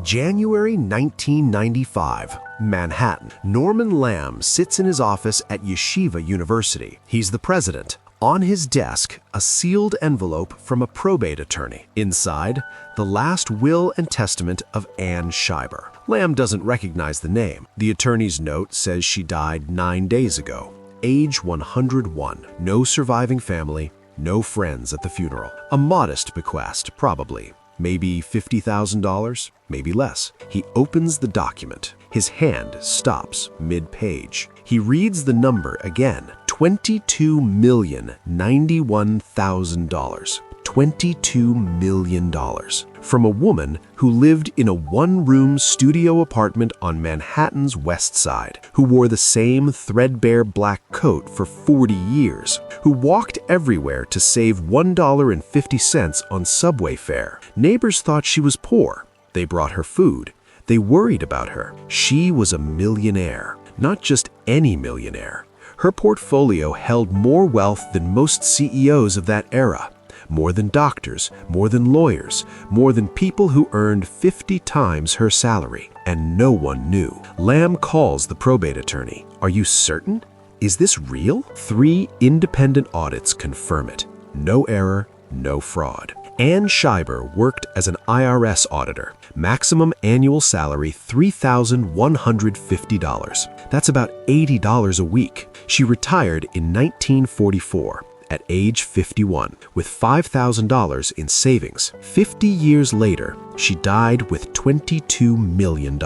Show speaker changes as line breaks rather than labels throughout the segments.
January 1995, Manhattan. Norman Lamb sits in his office at Yeshiva University. He's the president. On his desk, a sealed envelope from a probate attorney. Inside, the last will and testament of Ann Scheiber. Lamb doesn't recognize the name. The attorney's note says she died 9 days ago. Age 101. No surviving family, no friends at the funeral. A modest bequest, probably. Maybe $50,000, maybe less. He opens the document. His hand stops mid-page. He reads the number again, $22,091,000. $22 million. From a woman who lived in a one-room studio apartment on Manhattan's West Side, who wore the same threadbare black coat for 40 years, who walked everywhere to save $1.50 on subway fare. Neighbors thought she was poor. They brought her food. They worried about her. She was a millionaire, not just any millionaire. Her portfolio held more wealth than most CEOs of that era. More than doctors, more than lawyers, more than people who earned 50 times her salary. And no one knew. Lamb calls the probate attorney. "Are you certain? Is this real?" 3 independent audits confirm it. No error, no fraud. Ann Scheiber worked as an IRS auditor. Maximum annual salary $3,150. That's about $80 a week. She retired in 1944. At age 51, with $5,000 in savings. 50 years later, she died with $22 million.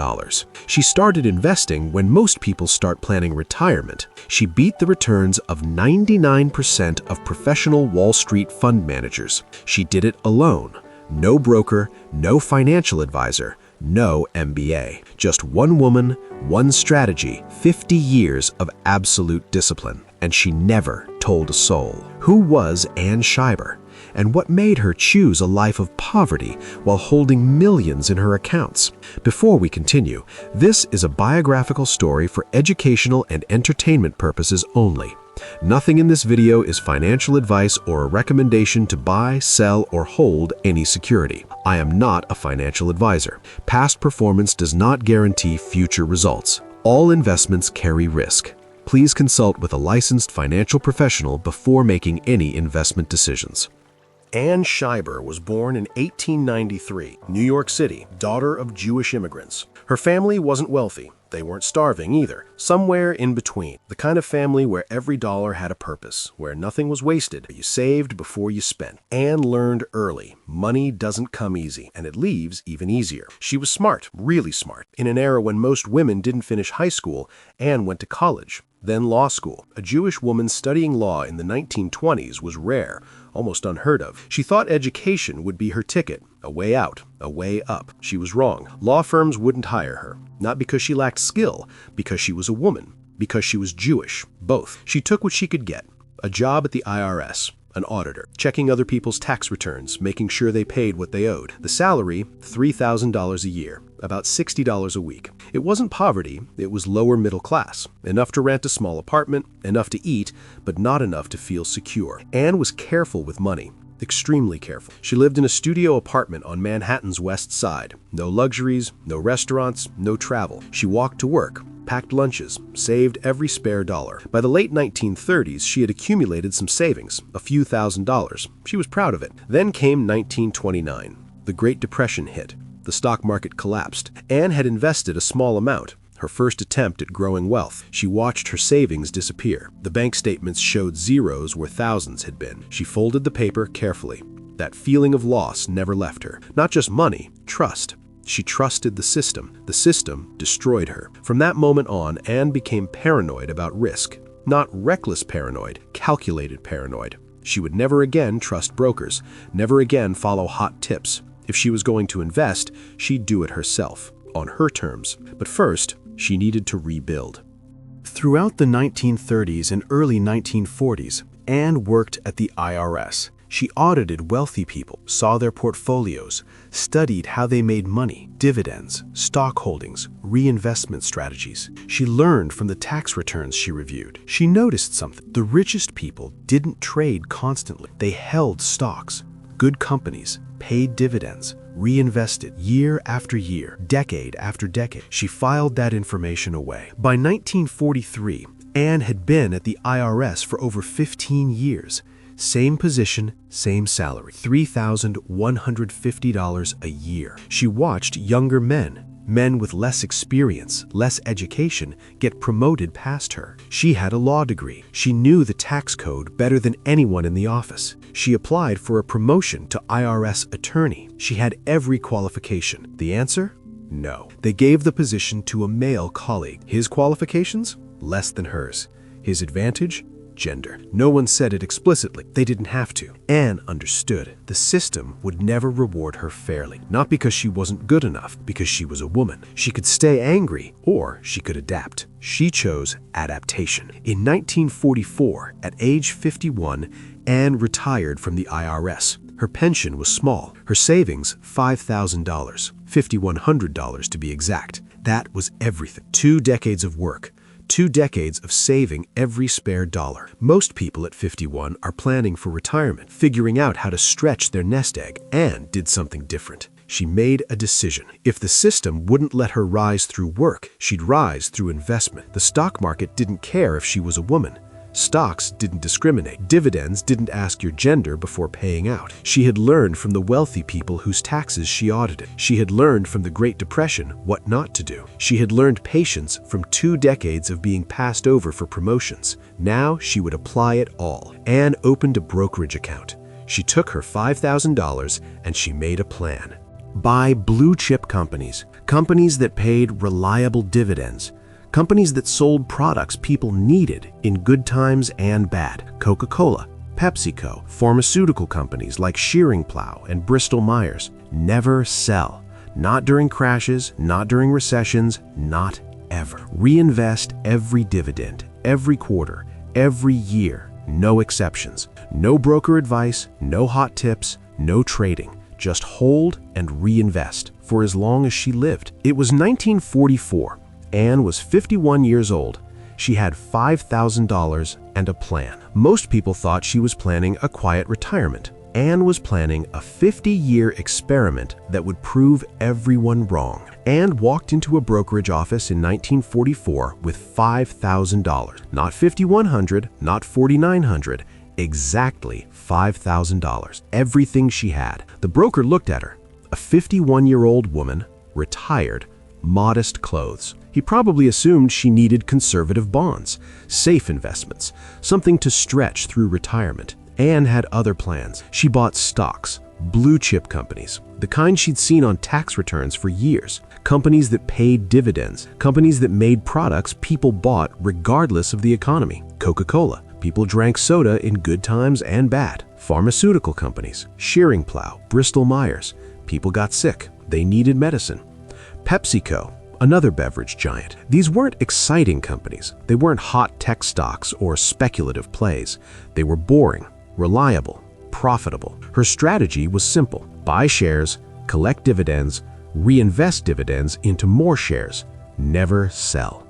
She started investing when most people start planning retirement. She beat the returns of 99% of professional Wall Street fund managers. She did it alone. No broker, no financial advisor, no MBA. Just one woman, one strategy, 50 years of absolute discipline. And she never told a soul. Who was Ann Scheiber? And what made her choose a life of poverty while holding millions in her accounts? Before we continue, this is a biographical story for educational and entertainment purposes only. Nothing in this video is financial advice or a recommendation to buy, sell, or hold any security. I am not a financial advisor. Past performance does not guarantee future results. All investments carry risk. Please consult with a licensed financial professional before making any investment decisions. Ann Scheiber was born in 1893, New York City, daughter of Jewish immigrants. Her family wasn't wealthy. They weren't starving either. Somewhere in between. The kind of family where every dollar had a purpose, where nothing was wasted. You saved before you spent. Ann learned early. Money doesn't come easy, and it leaves even easier. She was smart, really smart. In an era when most women didn't finish high school, Ann went to college, then law school. A Jewish woman studying law in the 1920s was rare, almost unheard of. She thought education would be her ticket, a way out, a way up. She was wrong. Law firms wouldn't hire her, not because she lacked skill, because she was a woman, because she was Jewish, both. She took what she could get, a job at the IRS, an auditor, checking other people's tax returns, making sure they paid what they owed. The salary, $3,000 a year, about $60 a week. It wasn't poverty, it was lower middle class. Enough to rent a small apartment, enough to eat, but not enough to feel secure. Ann was careful with money. Extremely careful. She lived in a studio apartment on Manhattan's West Side. No luxuries, no restaurants, no travel. She walked to work, packed lunches, saved every spare dollar. By the late 1930s, she had accumulated some savings, a few $1,000s. She was proud of it. Then came 1929. The Great Depression hit. The stock market collapsed. Ann had invested a small amount. Her first attempt at growing wealth. She watched her savings disappear. The bank statements showed zeros where thousands had been. She folded the paper carefully. That feeling of loss never left her. Not just money, trust. She trusted the system. The system destroyed her. From that moment on, Ann became paranoid about risk. Not reckless paranoid, calculated paranoid. She would never again trust brokers, never again follow hot tips. If she was going to invest, she'd do it herself, on her terms. But first, she needed to rebuild. Throughout the 1930s and early 1940s, Ann worked at the IRS. She audited wealthy people, saw their portfolios, studied how they made money, dividends, stock holdings, reinvestment strategies. She learned from the tax returns she reviewed. She noticed something. The richest people didn't trade constantly. They held stocks, good companies, paid dividends, reinvested year after year, decade after decade. She filed that information away. By 1943, Anne had been at the IRS for over 15 years. Same position, same salary, $3,150 a year. She watched younger men with less experience, less education, get promoted past her. She had a law degree. She knew the tax code better than anyone in the office. She applied for a promotion to IRS attorney. She had every qualification. The answer? No. They gave the position to a male colleague. His qualifications? Less than hers. His advantage? Gender. No one said it explicitly. They didn't have to. Anne understood. The system would never reward her fairly. Not because she wasn't good enough, because she was a woman. She could stay angry, or she could adapt. She chose adaptation. In 1944, at age 51, Anne retired from the IRS. Her pension was small. Her savings, $5,000. $5,100 to be exact. That was everything. 2 decades of work. 2 decades of saving every spare dollar. Most people at 51 are planning for retirement, figuring out how to stretch their nest egg. Anne did something different. She made a decision. If the system wouldn't let her rise through work, she'd rise through investment. The stock market didn't care if she was a woman. Stocks didn't discriminate. Dividends didn't ask your gender before paying out. She had learned from the wealthy people whose taxes she audited. She had learned from the Great Depression what not to do. She had learned patience from 2 decades of being passed over for promotions. Now she would apply it all. Anne opened a brokerage account. She took her $5,000 and she made a plan. Buy blue-chip companies, companies that paid reliable dividends, companies that sold products people needed in good times and bad. Coca-Cola, PepsiCo, pharmaceutical companies like Shearing Plow and Bristol Myers. Never sell. Not during crashes, not during recessions, not ever. Reinvest every dividend, every quarter, every year. No exceptions. No broker advice, no hot tips, no trading. Just hold and reinvest for as long as she lived. It was 1944. Anne was 51 years old. She had $5,000 and a plan. Most people thought she was planning a quiet retirement. Anne was planning a 50-year experiment that would prove everyone wrong. Anne walked into a brokerage office in 1944 with $5,000. Not $5,100, not $4,900, exactly $5,000. Everything she had. The broker looked at her. A 51-year-old woman, retired, modest clothes. He probably assumed she needed conservative bonds, safe investments, something to stretch through retirement. Anne had other plans. She bought stocks, blue-chip companies, the kind she'd seen on tax returns for years, companies that paid dividends, companies that made products people bought regardless of the economy. Coca-Cola. People drank soda in good times and bad. Pharmaceutical companies. Shearing Plow, Bristol Myers. People got sick. They needed medicine. PepsiCo, another beverage giant. These weren't exciting companies. They weren't hot tech stocks or speculative plays. They were boring, reliable, profitable. Her strategy was simple. Buy shares, collect dividends, reinvest dividends into more shares. Never sell.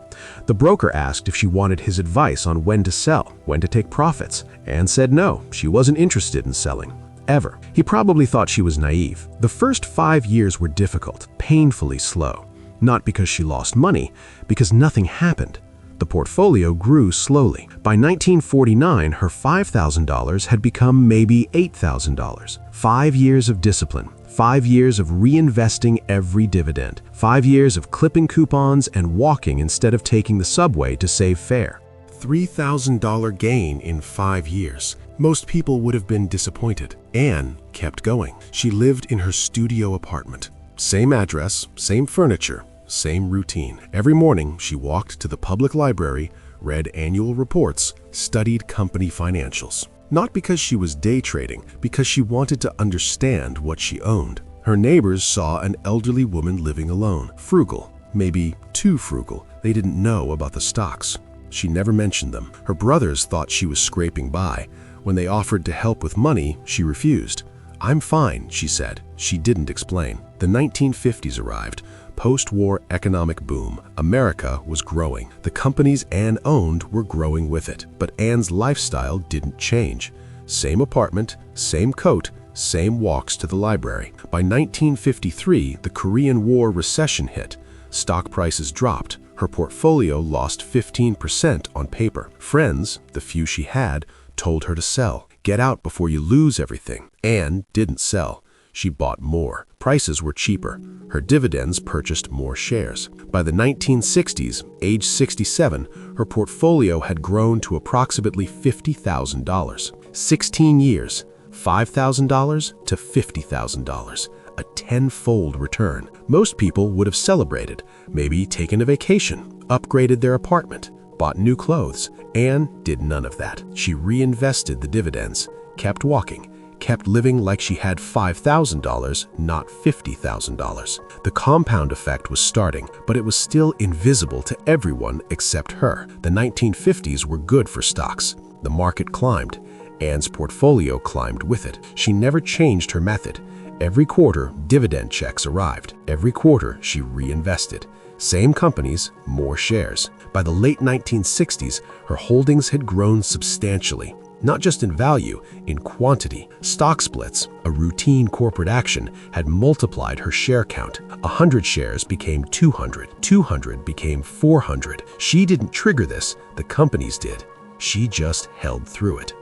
The broker asked if she wanted his advice on when to sell, when to take profits. Anne said no, she wasn't interested in selling. Ever. He probably thought she was naive. The first 5 years were difficult, painfully slow. Not because she lost money, because nothing happened. The portfolio grew slowly. By 1949, her $5,000 had become maybe $8,000. 5 years of discipline. 5 years of reinvesting every dividend. 5 years of clipping coupons and walking instead of taking the subway to save fare. $3,000 gain in 5 years. Most people would have been disappointed. Anne kept going. She lived in her studio apartment. Same address, same furniture, same routine. Every morning, she walked to the public library, read annual reports, studied company financials. Not because she was day trading, because she wanted to understand what she owned. Her neighbors saw an elderly woman living alone, frugal, maybe too frugal. They didn't know about the stocks. She never mentioned them. Her brothers thought she was scraping by. When they offered to help with money, she refused. "I'm fine," she said. She didn't explain. The 1950s arrived. Post-war economic boom. America was growing. The companies Anne owned were growing with it. But Anne's lifestyle didn't change. Same apartment, same coat, same walks to the library. By 1953, the Korean War recession hit. Stock prices dropped. Her portfolio lost 15% on paper. Friends, the few she had, told her to sell. Get out before you lose everything. Anne didn't sell. She bought more. Prices were cheaper. Her dividends purchased more shares. By the 1960s, age 67, her portfolio had grown to approximately $50,000. 16 years, $5,000 to $50,000. A tenfold return. Most people would have celebrated, maybe taken a vacation, upgraded their apartment, bought new clothes. Anne did none of that. She reinvested the dividends, kept walking, kept living like she had $5,000, not $50,000. The compound effect was starting, but it was still invisible to everyone except her. The 1950s were good for stocks. The market climbed. Anne's portfolio climbed with it. She never changed her method. Every quarter, dividend checks arrived. Every quarter, she reinvested. Same companies, more shares. By the late 1960s, her holdings had grown substantially. Not just in value, in quantity. Stock splits, a routine corporate action, had multiplied her share count. 100 shares became 200. 200 became 400. She didn't trigger this, the companies did. She just held through it.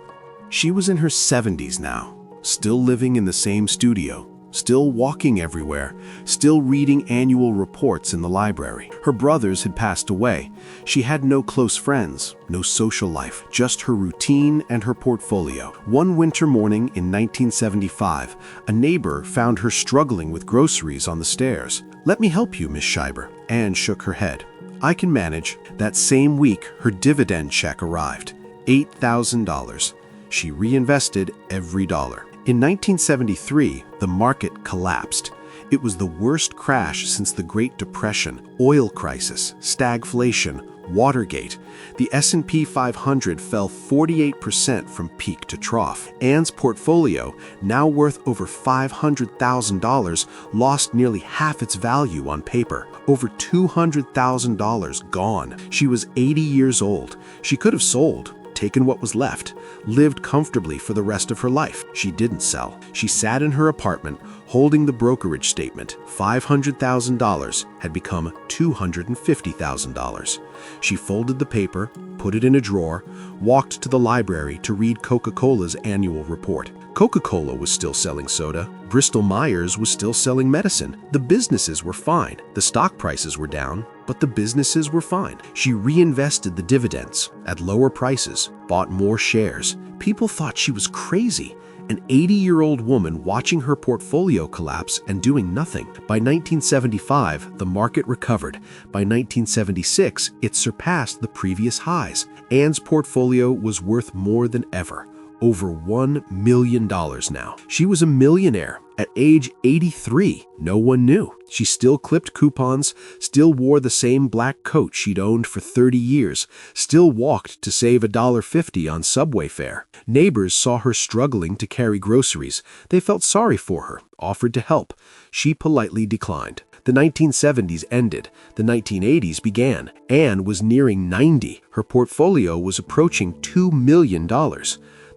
She was in her 70s now, still living in the same studio, still walking everywhere, still reading annual reports in the library. Her brothers had passed away. She had no close friends, no social life, just her routine and her portfolio. One winter morning in 1975, a neighbor found her struggling with groceries on the stairs. "Let me help you, Miss Scheiber." Anne shook her head. "I can manage." That same week, her dividend check arrived, $8,000. She reinvested every dollar. In 1973, the market collapsed. It was the worst crash since the Great Depression, oil crisis, stagflation, Watergate. The S&P 500 fell 48% from peak to trough. Anne's portfolio, now worth over $500,000, lost nearly half its value on paper. Over $200,000 gone. She was 80 years old. She could have sold, taken what was left, lived comfortably for the rest of her life. She didn't sell. She sat in her apartment, holding the brokerage statement. $500,000 had become $250,000. She folded the paper, put it in a drawer, walked to the library to read Coca-Cola's annual report. Coca-Cola was still selling soda. Bristol-Myers was still selling medicine. The businesses were fine. The stock prices were down, but the businesses were fine. She reinvested the dividends at lower prices, bought more shares. People thought she was crazy. An 80-year-old woman watching her portfolio collapse and doing nothing. By 1975, the market recovered. By 1976, it surpassed the previous highs. Anne's portfolio was worth more than ever. Over $1 million now. She was a millionaire at age 83. No one knew. She still clipped coupons, still wore the same black coat she'd owned for 30 years, still walked to save $1.50 on subway fare. Neighbors saw her struggling to carry groceries. They felt sorry for her, offered to help. She politely declined. The 1970s ended. The 1980s began. Anne was nearing 90. Her portfolio was approaching $2 million.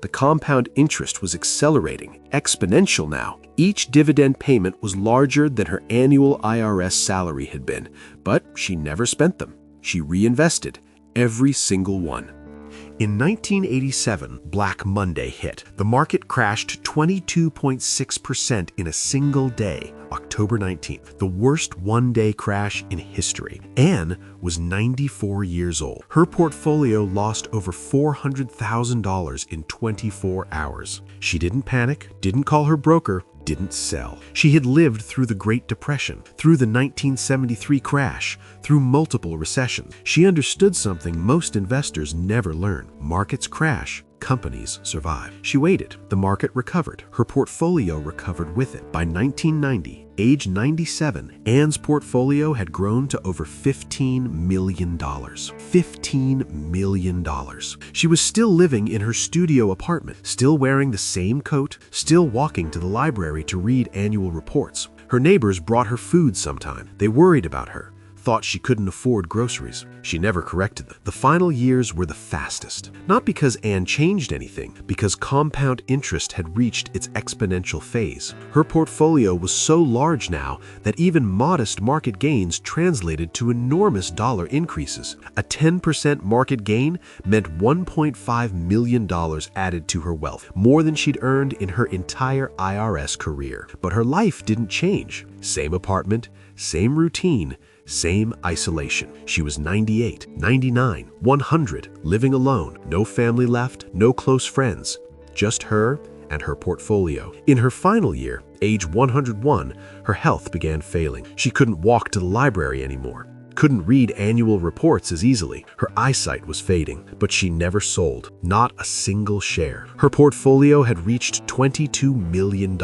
The compound interest was accelerating, exponential now. Each dividend payment was larger than her annual IRS salary had been, but she never spent them. She reinvested every single one. In 1987, Black Monday hit. The market crashed 22.6% in a single day, October 19th, the worst one-day crash in history. Anne was 94 years old. Her portfolio lost over $400,000 in 24 hours. She didn't panic, didn't call her broker, didn't sell. She had lived through the Great Depression, through the 1973 crash, through multiple recessions. She understood something most investors never learn. Markets crash, companies survive. She waited. The market recovered. Her portfolio recovered with it. By 1990, age 97, Anne's portfolio had grown to over $15 million. $15 million. She was still living in her studio apartment, still wearing the same coat, still walking to the library to read annual reports. Her neighbors brought her food sometime. They worried about her, thought she couldn't afford groceries. She never corrected them. The final years were the fastest. Not because Anne changed anything, because compound interest had reached its exponential phase. Her portfolio was so large now that even modest market gains translated to enormous dollar increases. A 10% market gain meant $1.5 million added to her wealth, more than she'd earned in her entire IRS career. But her life didn't change. Same apartment, same routine, same isolation. She was 98, 99, 100, living alone, no family left, no close friends, just her and her portfolio. In her final year, age 101, her health began failing. She couldn't walk to the library anymore, couldn't read annual reports as easily. Her eyesight was fading, but she never sold, not a single share. Her portfolio had reached $22 million.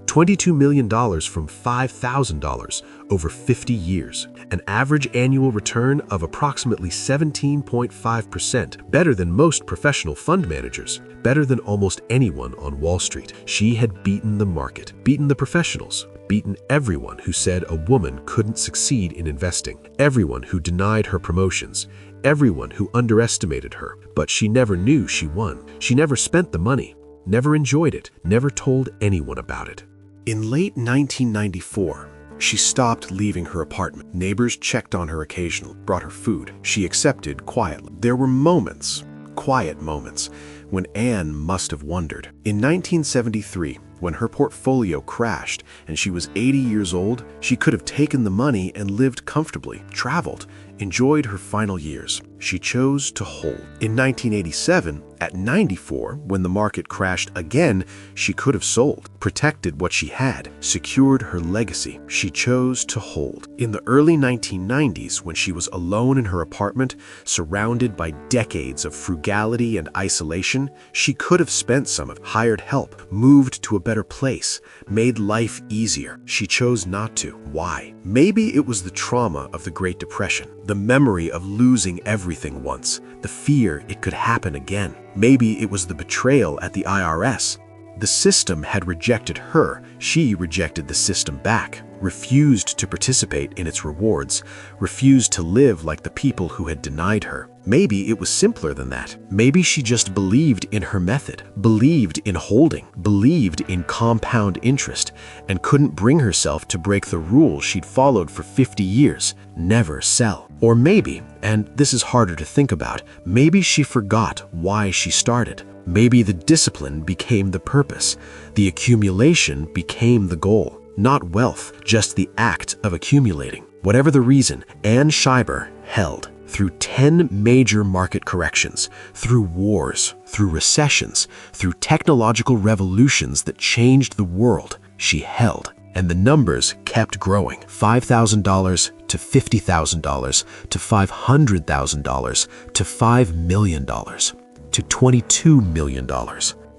$22 million from $5,000 over 50 years, an average annual return of approximately 17.5%, better than most professional fund managers, better than almost anyone on Wall Street. She had beaten the market, beaten the professionals, beaten everyone who said a woman couldn't succeed in investing, everyone who denied her promotions, everyone who underestimated her. But she never knew she won. She never spent the money, never enjoyed it, never told anyone about it. In late 1994, she stopped leaving her apartment. Neighbors checked on her occasionally, brought her food. She accepted quietly. There were moments, quiet moments, when Anne must have wondered. In 1973, when her portfolio crashed and she was 80 years old, she could have taken the money and lived comfortably, traveled, enjoyed her final years. She chose to hold. In 1987, at 94, when the market crashed again, she could have sold, protected what she had, secured her legacy. She chose to hold. In the early 1990s, when she was alone in her apartment, surrounded by decades of frugality and isolation, she could have spent some of it, hired help, moved to a better place, made life easier. She chose not to. Why? Maybe it was the trauma of the Great Depression, the memory of losing everything once, the fear it could happen again. Maybe it was the betrayal at the IRS. The system had rejected her. She rejected the system back, refused to participate in its rewards, refused to live like the people who had denied her. Maybe it was simpler than that. Maybe she just believed in her method, believed in holding, believed in compound interest, and couldn't bring herself to break the rules she'd followed for 50 years, never sell. Or maybe, and this is harder to think about, maybe she forgot why she started. Maybe the discipline became the purpose, the accumulation became the goal. Not wealth, just the act of accumulating. Whatever the reason, Anne Scheiber held. Through 10 major market corrections, through wars, through recessions, through technological revolutions that changed the world, she held. And the numbers kept growing. $5,000 to $50,000 to $500,000 to $5 million to $22 million.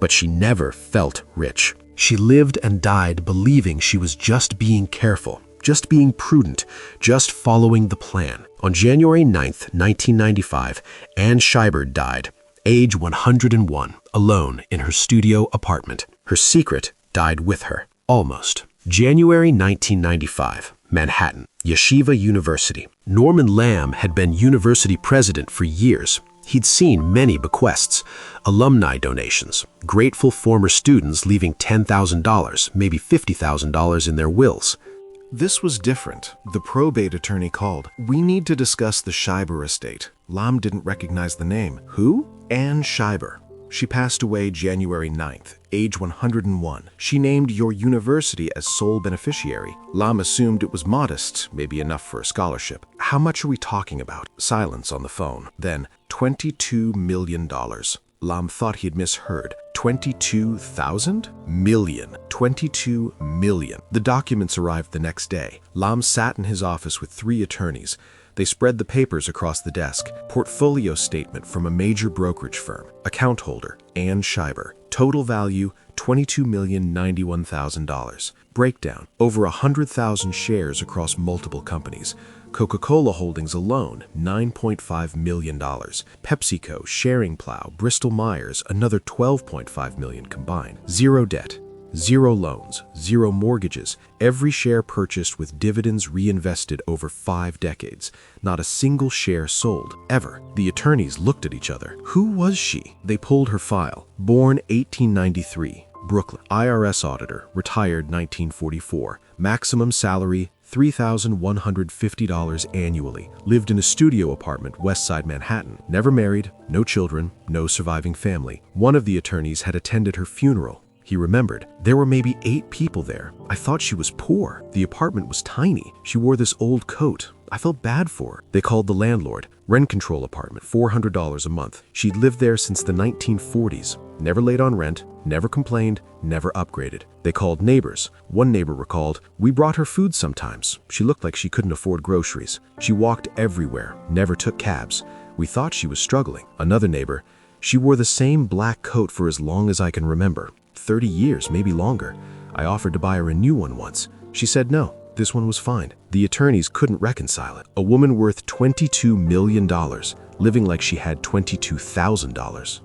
But she never felt rich. She lived and died believing she was just being careful, just being prudent, just following the plan. On January 9th, 1995, Anne Scheiber died, age 101, alone in her studio apartment. Her secret died with her, almost. January 1995, Manhattan, Yeshiva University. Norman Lamb had been university president for years. He'd seen many bequests, alumni donations, grateful former students leaving $10,000, maybe $50,000 in their wills. This was different. The probate attorney called. "We need to discuss the Scheiber estate." Lamb didn't recognize the name. Who? Anne Scheiber. She passed away January 9th, age 101. She named your university as sole beneficiary. Lam assumed it was modest, maybe enough for a scholarship. How much are we talking about? Silence on the phone. Then, $22 million. Lam thought he had misheard. 22,000? Million. 22 million. The documents arrived the next day. Lam sat in his office with 3 attorneys. They spread the papers across the desk. Portfolio statement from a major brokerage firm. Account holder, Anne Scheiber. Total value, $22,091,000. Breakdown, over 100,000 shares across multiple companies. Coca-Cola Holdings alone, $9.5 million. PepsiCo, Sharing Plow, Bristol Myers, another $12.5 million combined. Zero debt. Zero loans, zero mortgages, every share purchased with dividends reinvested over 5 decades. Not a single share sold, ever. The attorneys looked at each other. Who was she? They pulled her file. Born 1893, Brooklyn. IRS Auditor, retired 1944. Maximum salary, $3,150 annually. Lived in a studio apartment, West Side Manhattan. Never married, no children, no surviving family. One of the attorneys had attended her funeral. He remembered. There were maybe 8 people there. I thought she was poor. The apartment was tiny. She wore this old coat. I felt bad for her. They called the landlord. Rent control apartment, $400 a month. She'd lived there since the 1940s. Never late on rent, never complained, never upgraded. They called neighbors. One neighbor recalled, "We brought her food sometimes. She looked like she couldn't afford groceries. She walked everywhere, never took cabs. We thought she was struggling." Another neighbor, "She wore the same black coat for as long as I can remember. 30 years, maybe longer. I offered to buy her a new one once. She said no, this one was fine." The attorneys couldn't reconcile it. A woman worth $22 million, living like she had $22,000.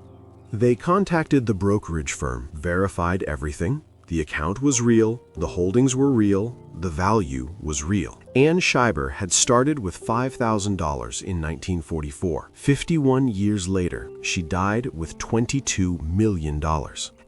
They contacted the brokerage firm, verified everything. The account was real, the holdings were real, the value was real. Ann Scheiber had started with $5,000 in 1944. 51 years later, she died with $22 million.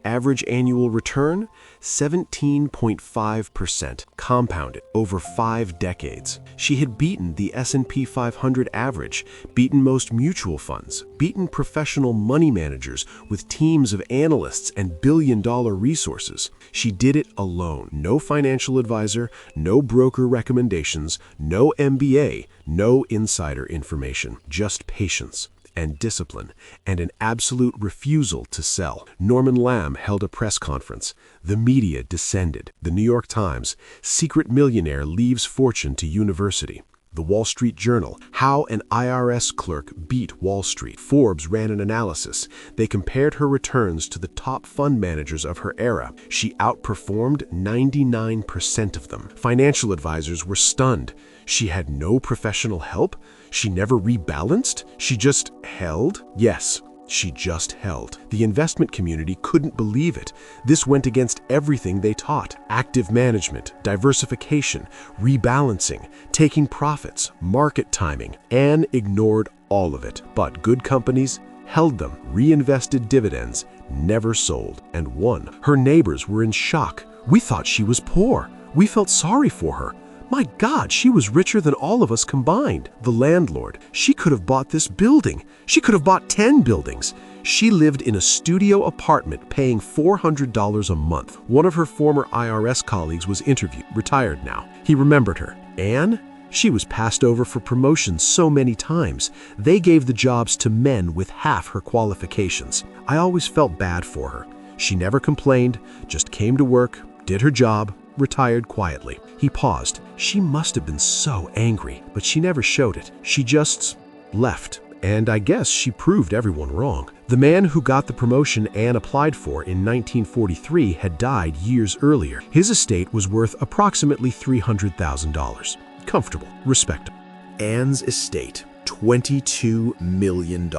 Average annual return, 17.5%, compounded over 5 decades. She had beaten the S&P 500 average, beaten most mutual funds, beaten professional money managers with teams of analysts and billion-dollar resources. She did it alone. No financial advisor, no broker recommendations, no MBA, no insider information, just patience and discipline, and an absolute refusal to sell. Norman Lamb held a press conference. The media descended. The New York Times, "Secret Millionaire Leaves Fortune to University." The Wall Street Journal, "How an IRS Clerk Beat Wall Street." Forbes ran an analysis. They compared her returns to the top fund managers of her era. She outperformed 99% of them. Financial advisors were stunned. She had no professional help? She never rebalanced? She just held? Yes, she just held. The investment community couldn't believe it. This went against everything they taught. Active management, diversification, rebalancing, taking profits, market timing. Ann ignored all of it. But good companies held them, reinvested dividends, never sold, and won. Her neighbors were in shock. "We thought she was poor. We felt sorry for her. My God, she was richer than all of us combined." The landlord, "She could have bought this building. She could have bought 10 buildings. She lived in a studio apartment paying $400 a month." One of her former IRS colleagues was interviewed, retired now. He remembered her. "Ann? She was passed over for promotion so many times. They gave the jobs to men with half her qualifications. I always felt bad for her. She never complained, just came to work, did her job, retired quietly." He paused. "She must have been so angry, but she never showed it. She just left. And I guess she proved everyone wrong." The man who got the promotion Ann applied for in 1943 had died years earlier. His estate was worth approximately $300,000. Comfortable, respectable. Ann's estate, $22 million.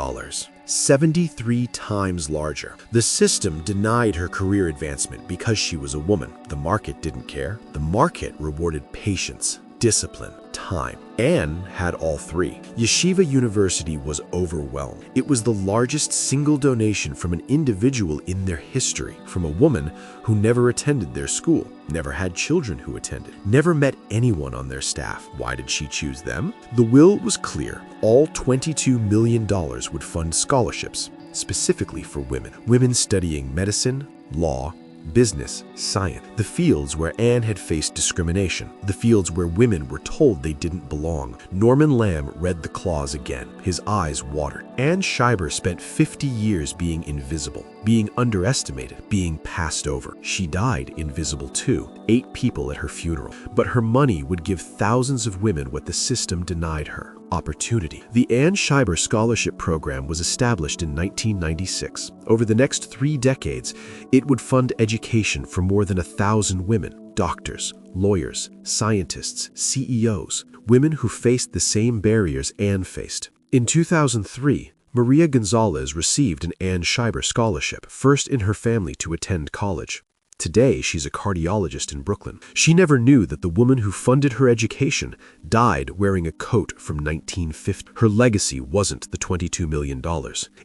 73 times larger. The system denied her career advancement because she was a woman. The market didn't care. The market rewarded patience, discipline, time. Ann had all three. Yeshiva University was overwhelmed. It was the largest single donation from an individual in their history, from a woman who never attended their school, never had children who attended, never met anyone on their staff. Why did she choose them? The will was clear. All $22 million would fund scholarships, specifically for women. Women studying medicine, law, business, science, the fields where Ann had faced discrimination, the fields where women were told they didn't belong. Norman Lamb read the clause again. His eyes watered. Ann Scheiber spent 50 years being invisible, being underestimated, being passed over. She died invisible too. 8 people at her funeral. But her money would give thousands of women what the system denied her: opportunity. The Ann Scheiber Scholarship Program was established in 1996. Over the next 3 decades, it would fund education for more than 1,000 women, doctors, lawyers, scientists, CEOs, women who faced the same barriers Ann faced. In 2003, Maria Gonzalez received an Ann Scheiber Scholarship, first in her family to attend college. Today, she's a cardiologist in Brooklyn. She never knew that the woman who funded her education died wearing a coat from 1950. Her legacy wasn't the $22 million.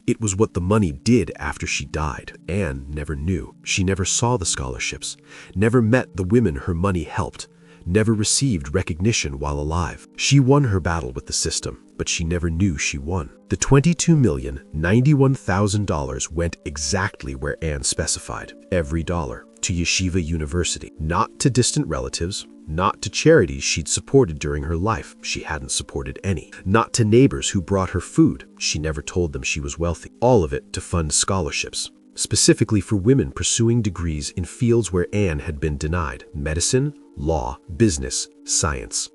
It was what the money did after she died. Anne never knew. She never saw the scholarships, never met the women her money helped, never received recognition while alive. She won her battle with the system, but she never knew she won. The $22,091,000 went exactly where Anne specified, every dollar, to Yeshiva University, not to distant relatives, not to charities she'd supported during her life. She hadn't supported any. Not to neighbors who brought her food. She never told them she was wealthy. All of it to fund scholarships, specifically for women pursuing degrees in fields where Anne had been denied: medicine, law, business, science.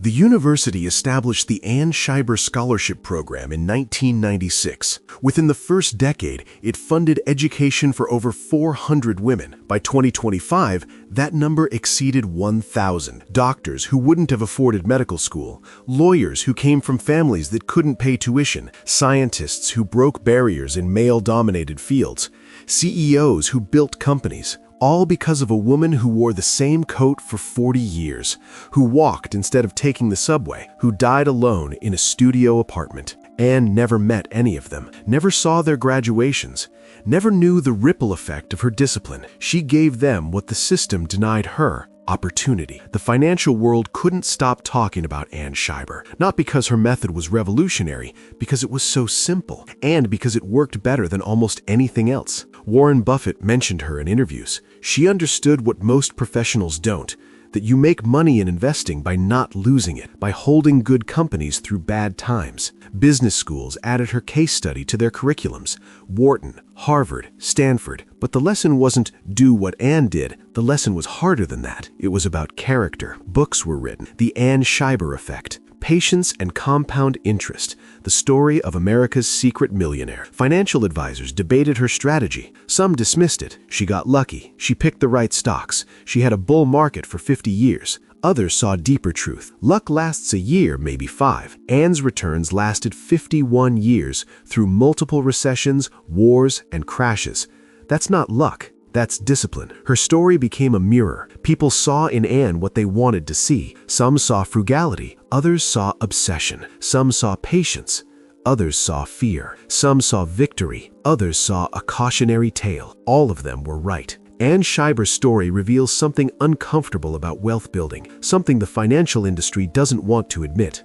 The university established the Anne Scheiber Scholarship Program in 1996. Within the first decade, it funded education for over 400 women. By 2025, that number exceeded 1,000. Doctors who wouldn't have afforded medical school, lawyers who came from families that couldn't pay tuition, scientists who broke barriers in male-dominated fields, CEOs who built companies, all because of a woman who wore the same coat for 40 years, who walked instead of taking the subway, who died alone in a studio apartment. Anne never met any of them, never saw their graduations, never knew the ripple effect of her discipline. She gave them what the system denied her: opportunity. The financial world couldn't stop talking about Anne Scheiber, not because her method was revolutionary, because it was so simple, and because it worked better than almost anything else. Warren Buffett mentioned her in interviews. She understood what most professionals don't, that you make money in investing by not losing it, by holding good companies through bad times. Business schools added her case study to their curriculums: Wharton, Harvard, Stanford. But the lesson wasn't do what Anne did. The lesson was harder than that. It was about character. Books were written. The Anne Scheiber Effect. Patience and Compound Interest, the story of America's secret millionaire. Financial advisors debated her strategy. Some dismissed it. She got lucky. She picked the right stocks. She had a bull market for 50 years. Others saw deeper truth. Luck lasts a year, maybe 5. Anne's returns lasted 51 years through multiple recessions, wars, and crashes. That's not luck. That's discipline. Her story became a mirror. People saw in Anne what they wanted to see. Some saw frugality. Others saw obsession. Some saw patience. Others saw fear. Some saw victory. Others saw a cautionary tale. All of them were right. Anne Scheiber's story reveals something uncomfortable about wealth building, something the financial industry doesn't want to admit.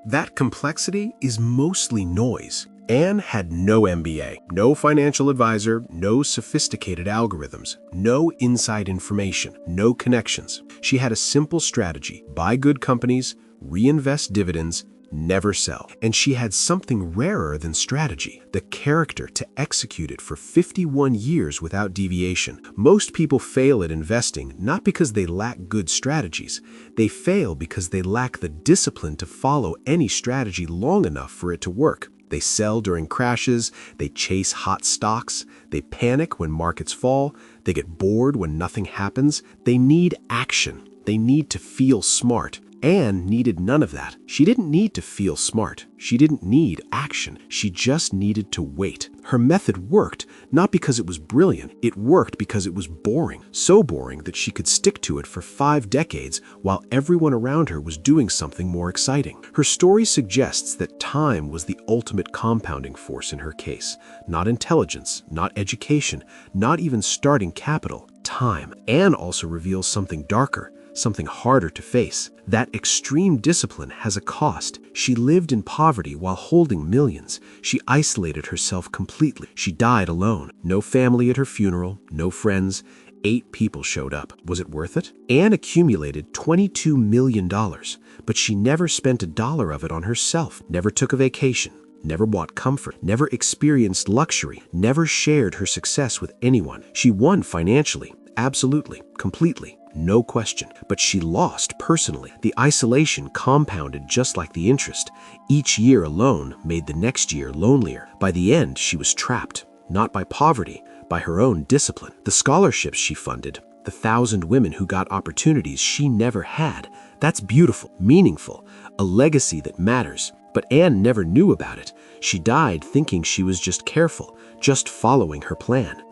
That complexity is mostly noise. Anne had no MBA, no financial advisor, no sophisticated algorithms, no inside information, no connections. She had a simple strategy: buy good companies, reinvest dividends, never sell. And she had something rarer than strategy: the character to execute it for 51 years without deviation. Most people fail at investing not because they lack good strategies. They fail because they lack the discipline to follow any strategy long enough for it to work. They sell during crashes, they chase hot stocks, they panic when markets fall, they get bored when nothing happens. They need action. They need to feel smart. Anne needed none of that. She didn't need to feel smart. She didn't need action. She just needed to wait. Her method worked, not because it was brilliant. It worked because it was boring. So boring that she could stick to it for 5 decades while everyone around her was doing something more exciting. Her story suggests that time was the ultimate compounding force in her case. Not intelligence, not education, not even starting capital. Time. Anne also reveals something darker, something harder to face. That extreme discipline has a cost. She lived in poverty while holding millions. She isolated herself completely. She died alone. No family at her funeral, no friends. 8 people showed up. Was it worth it? Anne accumulated $22 million, but she never spent $1 of it on herself, never took a vacation, never bought comfort, never experienced luxury, never shared her success with anyone. She won financially, absolutely, completely. No question. But she lost personally. The isolation compounded just like the interest. Each year alone made the next year lonelier. By the end, she was trapped, not by poverty, by her own discipline. The scholarships she funded, the 1,000 women who got opportunities she never had, that's beautiful, meaningful, a legacy that matters. But Anne never knew about it. She died thinking she was just careful, just following her plan.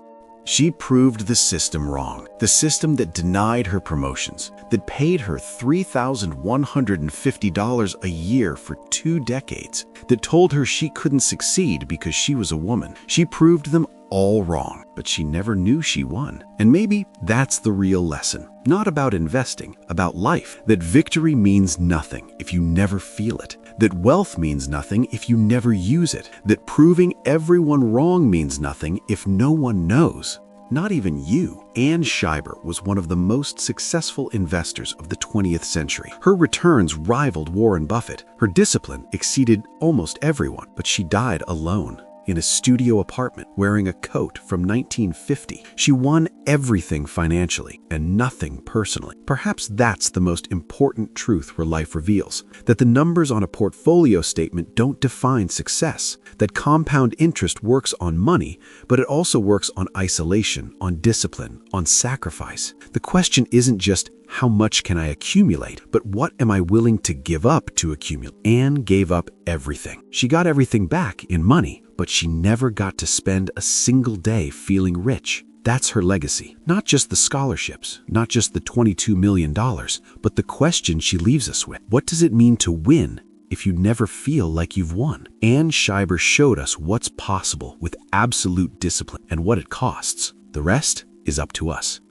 She proved the system wrong. The system that denied her promotions, that paid her $3,150 a year for 2 decades, that told her she couldn't succeed because she was a woman. She proved them all wrong, but she never knew she won. And maybe that's the real lesson. Not about investing, about life. That victory means nothing if you never feel it. That wealth means nothing if you never use it. That proving everyone wrong means nothing if no one knows. Not even you. Ann Scheiber was one of the most successful investors of the 20th century. Her returns rivaled Warren Buffett. Her discipline exceeded almost everyone, but she died alone in a studio apartment wearing a coat from 1950. She won everything financially and nothing personally. Perhaps that's the most important truth her life reveals, that the numbers on a portfolio statement don't define success, that compound interest works on money, but it also works on isolation, on discipline, on sacrifice. The question isn't just how much can I accumulate, but what am I willing to give up to accumulate? Ann gave up everything. She got everything back in money, but she never got to spend a single day feeling rich. That's her legacy. Not just the scholarships, not just the $22 million, but the question she leaves us with. What does it mean to win if you never feel like you've won? Ann Scheiber showed us what's possible with absolute discipline and what it costs. The rest is up to us.